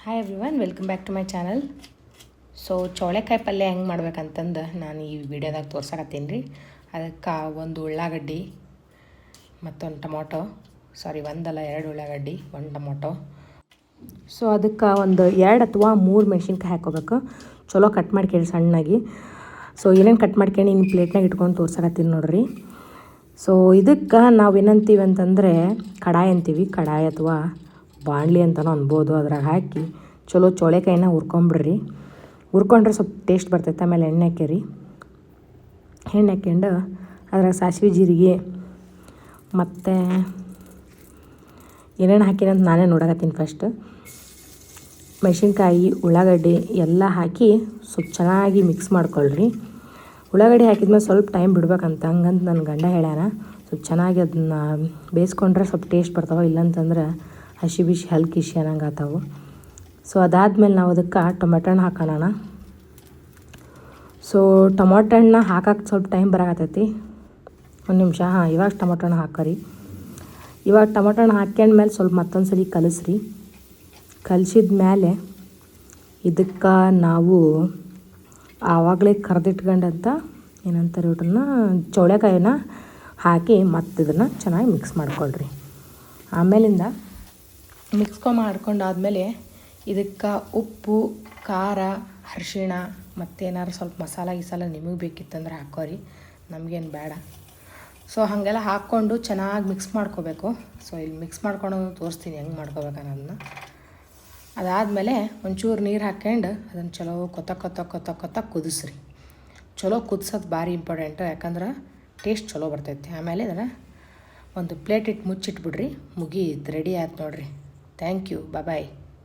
Hi everyone, welcome back to my channel. So ಚೌಳೆಕಾಯಿ ಪಲ್ಯ ಹೆಂಗೆ ಮಾಡ್ಬೇಕಂತಂದು ನಾನು ಈ ವಿಡಿಯೋದಾಗ ತೋರ್ಸಕತ್ತೀನಿ ರೀ. ಅದಕ್ಕೆ ಒಂದು ಉಳ್ಳಾಗಡ್ಡಿ ಮತ್ತೊಂದು ಟೊಮೊಟೊ, ಒಂದಲ್ಲ 2 ಉಳ್ಳಾಗಡ್ಡಿ, 1 ಟೊಮೊಟೊ. ಸೊ ಅದಕ್ಕೆ ಒಂದು 2 ಅಥವಾ 3 ಮೆಣಸಿನ್ಕಾಯಿ ಹಾಕ್ಕೋಬೇಕು. ಚಲೋ ಕಟ್ ಮಾಡ್ಕೇಳಿ ಸಣ್ಣಾಗಿ. ಸೊ ಏನೇನು ಕಟ್ ಮಾಡ್ಕೊಂಡು ಇನ್ನು ಪ್ಲೇಟ್ನಾಗ ಇಟ್ಕೊಂಡು ತೋರ್ಸಕತ್ತೀನಿ ನೋಡ್ರಿ. ಸೊ ಇದಕ್ಕೆ ನಾವು ಏನಂತೀವಿ ಅಂತಂದರೆ ಕಡಾಯಿ ಅಂತೀವಿ. ಕಡಾಯಿ ಅಥವಾ ಬಾಣಲಿ ಅಂತಲೂ ಅನ್ಬೋದು. ಅದ್ರಾಗ ಹಾಕಿ ಚಲೋ ಚೌಳೆಕಾಯಿನ ಹುರ್ಕೊಂಬಿಡ್ರಿ. ಹುರ್ಕೊಂಡ್ರೆ ಸ್ವಲ್ಪ ಟೇಸ್ಟ್ ಬರ್ತೈತೆ. ಆಮೇಲೆ ಎಣ್ಣೆ ಹಾಕ್ಯರಿ. ಎಣ್ಣೆ ಹಾಕ್ಯಂಡು ಅದ್ರಾಗ ಸಾಸಿವೆ ಜೀರಿಗೆ ಮತ್ತು ಏನೇನು ಹಾಕಿನಂತ ನಾನೇ ನೋಡಕತ್ತೀನಿ. ಫಸ್ಟ್ ಮೆಣಸಿನ್ಕಾಯಿ, ಉಳ್ಳಾಗಡ್ಡಿ ಎಲ್ಲ ಹಾಕಿ ಸ್ವಲ್ಪ ಚೆನ್ನಾಗಿ ಮಿಕ್ಸ್ ಮಾಡ್ಕೊಳ್ರಿ. ಉಳ್ಳಾಗಡ್ಡಿ ಹಾಕಿದ್ಮೇಲೆ ಸ್ವಲ್ಪ ಟೈಮ್ ಬಿಡ್ಬೇಕಂತ, ಹಂಗಂತ ನನ್ನ ಗಂಡ ಹೇಳ್ಯಾನ. ಸ್ವಲ್ಪ ಚೆನ್ನಾಗಿ ಅದನ್ನ ಬೇಯಿಸ್ಕೊಂಡ್ರೆ ಸ್ವಲ್ಪ ಟೇಸ್ಟ್ ಬರ್ತಾವೆ, ಇಲ್ಲಂತಂದ್ರೆ ಹಸಿ ಬಿಸಿ ಹಲ್ಕಿಸಿ ಅನ್ನಂಗೆ ಆತಾವು. ಸೊ ಅದಾದಮೇಲೆ ನಾವು ಅದಕ್ಕೆ ಟೊಮೆಟೊ ಹಣ್ಣು ಹಾಕೋಣ. ಸೊ ಟೊಮೊಟೊ ಹಣ್ಣು ಹಾಕಕ್ಕೆ ಸ್ವಲ್ಪ ಟೈಮ್ ಬರಾಕತ್ತೈತಿ. ಒಂದು ನಿಮಿಷ. ಇವಾಗ ಟೊಮೊಟೊ ಹಣ್ಣು ಹಾಕೋರಿ. ಇವಾಗ ಟೊಮೊಟೊ ಹಣ್ಣು ಹಾಕ್ಯಂಡ್ಮೇಲೆ ಸ್ವಲ್ಪ ಮತ್ತೊಂದು ಸಲ ಕಲಿಸ್ರಿ. ಕಲಿಸಿದ ಮೇಲೆ ಇದಕ್ಕೆ ನಾವು ಆವಾಗಲೇ ಕರೆದಿಟ್ಕೊಂಡಂಥ ಏನಂತಾರೆ ಊಟನ್ನ ಚೌಳೆಕಾಯಿನ ಹಾಕಿ ಮತ್ತು ಇದನ್ನು ಚೆನ್ನಾಗಿ ಮಿಕ್ಸ್ ಮಾಡ್ಕೊಳ್ರಿ. ಆಮೇಲಿಂದ ಮಾಡ್ಕೊಂಡಾದ್ಮೇಲೆ ಇದಕ್ಕೆ ಉಪ್ಪು, ಖಾರ, ಅರಿಶಿಣ ಮತ್ತೇನಾರು ಸ್ವಲ್ಪ ಮಸಾಲ ನಿಮಗೆ ಬೇಕಿತ್ತಂದ್ರೆ ಹಾಕೋರಿ, ನಮಗೇನು ಬೇಡ. ಸೊ ಹಾಗೆಲ್ಲ ಹಾಕ್ಕೊಂಡು ಚೆನ್ನಾಗಿ ಮಿಕ್ಸ್ ಮಾಡ್ಕೋಬೇಕು. ಸೊ ಇಲ್ಲಿ ಮಿಕ್ಸ್ ಮಾಡ್ಕೊಂಡು ತೋರಿಸ್ತೀನಿ ಹೆಂಗೆ ಮಾಡ್ಕೋಬೇಕು ಅನ್ನೋದನ್ನ. ಅದಾದಮೇಲೆ ಒಂಚೂರು ನೀರು ಹಾಕ್ಕೊಂಡು ಅದನ್ನು ಚಲೋ ಕೊತ್ತ ಕುದಿಸ್ರಿ. ಚಲೋ ಕುದಿಸೋದು ಭಾರಿ ಇಂಪಾರ್ಟೆಂಟು, ಯಾಕಂದ್ರೆ ಟೇಸ್ಟ್ ಚಲೋ ಬರ್ತೈತಿ. ಆಮೇಲೆ ಅದನ್ನು ಒಂದು ಪ್ಲೇಟ್ ಇಟ್ಟು ಮುಚ್ಚಿಟ್ಬಿಡ್ರಿ. ಮುಗೀತು, ರೆಡಿ ಆಯ್ತು ನೋಡಿರಿ. Thank you, bye.